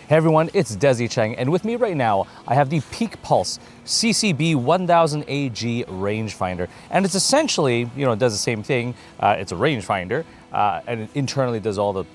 Hey everyone, it's Desy Cheng, and with me right now, I have the Peakpulse CCB1000AG Rangefinder. And it's essentially, it does the same thing. It's a rangefinder, and it internally does all the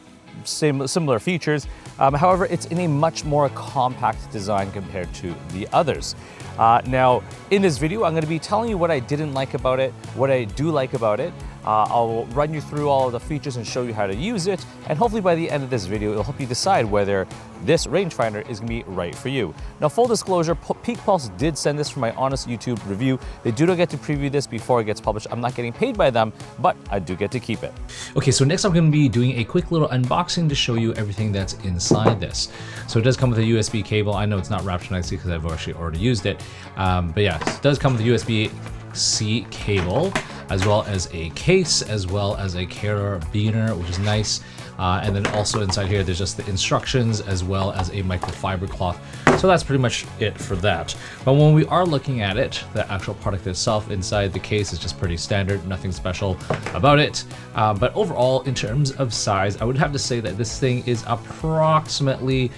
similar features. However, it's in a much more compact design compared to the others. Now, in this video, I'm going to be telling you what I didn't like about it, what I do like about it. I'll run you through all of the features and show you how to use it, and hopefully by the end of this video, it'll help you decide whether this rangefinder is going to be right for you. Now, full disclosure, Peakpulse did send this for my honest YouTube review. They do not get to preview this before it gets published. I'm not getting paid by them, but I do get to keep it. Okay, so next I'm going to be doing a quick little unboxing to show you everything that's inside this. So it does come with a USB cable. I know it's not wrapped nicely because I've actually already used it, but yeah, it does come with a USB-C cable, as well as a case, as well as a carabiner, which is nice. And then also inside here, there's just the instructions as well as a microfiber cloth. So that's pretty much it for that. But when we are looking at it, the actual product itself inside the case is just pretty standard, nothing special about it. But overall, in terms of size, I would have to say that this thing is approximately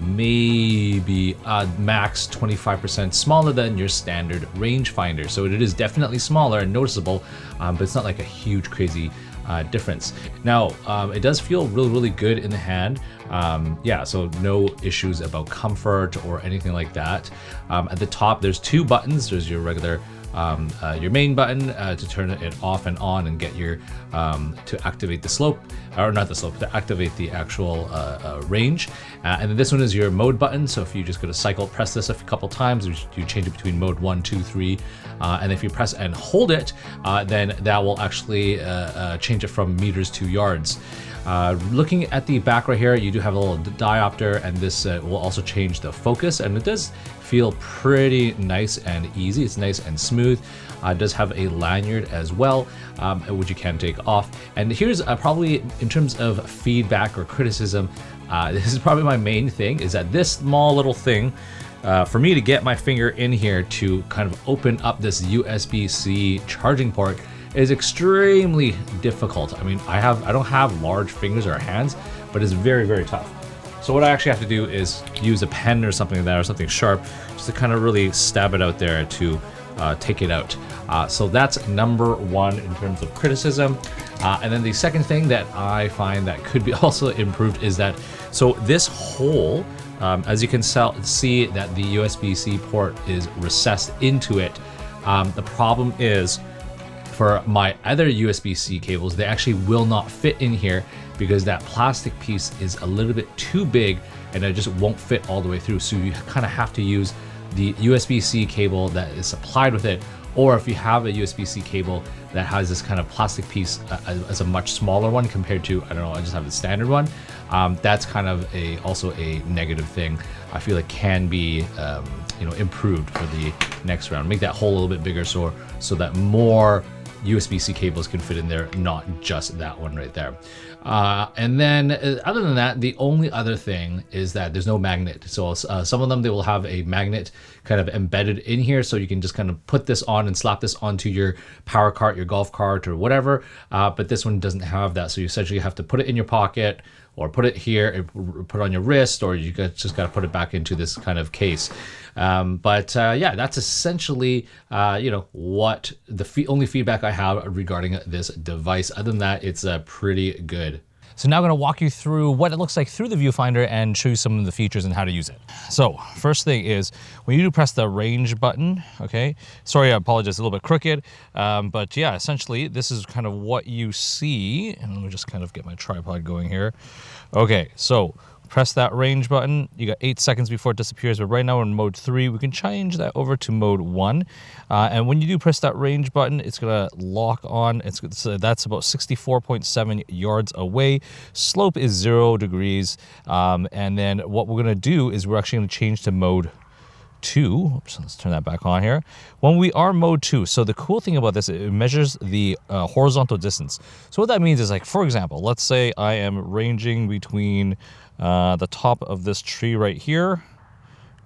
maybe max 25% smaller than your standard rangefinder. So it is definitely smaller and noticeable, but it's not like a huge crazy difference. Now, it does feel really good in the hand. Yeah, so no issues about comfort or anything like that. At the top, there's two buttons. There's your regular your main button to turn it off and on and get your to activate the slope, or not the slope, to activate the actual range. And then this one is your mode button. So if you just go to cycle, press this a couple times, you change it between mode 1, 2, 3. And if you press and hold it, then that will actually change it from meters to yards. Looking at the back right here, you do have a little diopter, and this will also change the focus, and it does feel pretty nice and easy. It's nice and smooth. It does have a lanyard as well, which you can take off. And here's probably, in terms of feedback or criticism, this is probably my main thing, is that this small little thing, for me to get my finger in here to kind of open up this USB-C charging port is extremely difficult. I mean, I don't have large fingers or hands, but it's very tough. So what I actually have to do is use a pen or something like that, or something sharp, just to kind of really stab it out there to take it out. So that's number one in terms of criticism. And then the second thing that I find that could be also improved is that, so this hole, as you can see that the USB-C port is recessed into it. The problem is, for my other USB-C cables, they actually will not fit in here because that plastic piece is a little bit too big and it just won't fit all the way through. So you kind of have to use the USB-C cable that is supplied with it, or if you have a USB-C cable that has this kind of plastic piece as a much smaller one compared to, I don't know, I just have the standard one, that's kind of also a negative thing. I feel it can be improved for the next round. Make that hole a little bit bigger so that more USB-C cables can fit in there, not just that one right there. And then other than that, the only other thing is that there's no magnet. So some of them, they will have a magnet kind of embedded in here, so you can just kind of put this on and slap this onto your power cart, your golf cart, or whatever. But this one doesn't have that. So you essentially have to put it in your pocket, or put it here, put it on your wrist, or you just got to put it back into this kind of case. Yeah, that's essentially, what the only feedback I have regarding this device. Other than that, it's pretty good. So now I'm going to walk you through what it looks like through the viewfinder and show you some of the features and how to use it. So first thing is, when you do press the range button, okay, sorry, I apologize, a little bit crooked, but yeah, essentially this is kind of what you see. And let me just kind of get my tripod going here. Okay, so press that range button. You got 8 seconds before it disappears, but right now we're in mode 3. We can change that over to mode 1. And when you do press that range button, it's gonna lock on. So that's about 64.7 yards away. Slope is 0 degrees. And then what we're gonna do is we're actually gonna change to mode 2. Oops, let's turn that back on here. When we are mode 2, so the cool thing about this, it measures the horizontal distance. So what that means is, like, for example, let's say I am ranging between the top of this tree right here,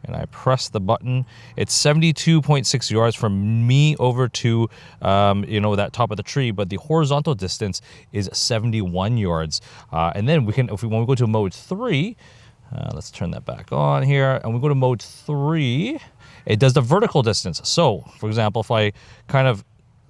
and I press the button. It's 72.6 yards from me over to that top of the tree, but the horizontal distance is 71 yards. And then we can, when we go to mode 3, Let's turn that back on here, and we go to mode 3. It does the vertical distance. So, for example, if I kind of,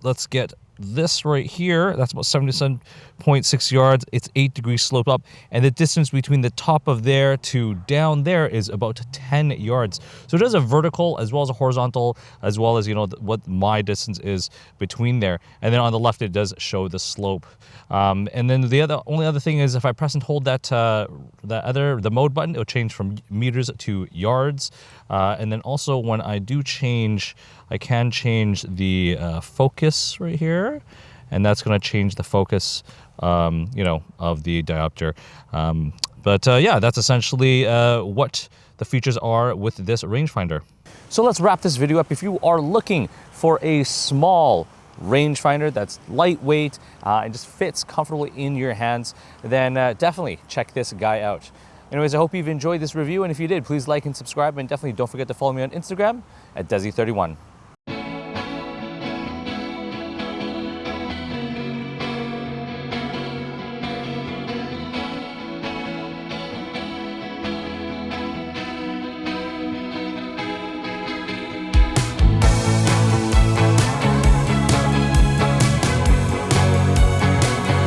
let's get this right here, that's about 77.6 yards. It's 8 degrees slope up, and the distance between the top of there to down there is about 10 yards. So it does a vertical as well as a horizontal, as well as, you know, what my distance is between there. And then on the left, it does show the slope. And then the only other thing is if I press and hold the mode button, it'll change from meters to yards. And then also when I do change, I can change the focus right here, and that's going to change the focus, you know, of the diopter. Yeah, that's essentially what the features are with this rangefinder. So let's wrap this video up. If you are looking for a small rangefinder that's lightweight and just fits comfortably in your hands, then definitely check this guy out. Anyways, I hope you've enjoyed this review, and if you did, please like and subscribe, and definitely don't forget to follow me on Instagram at Desy31.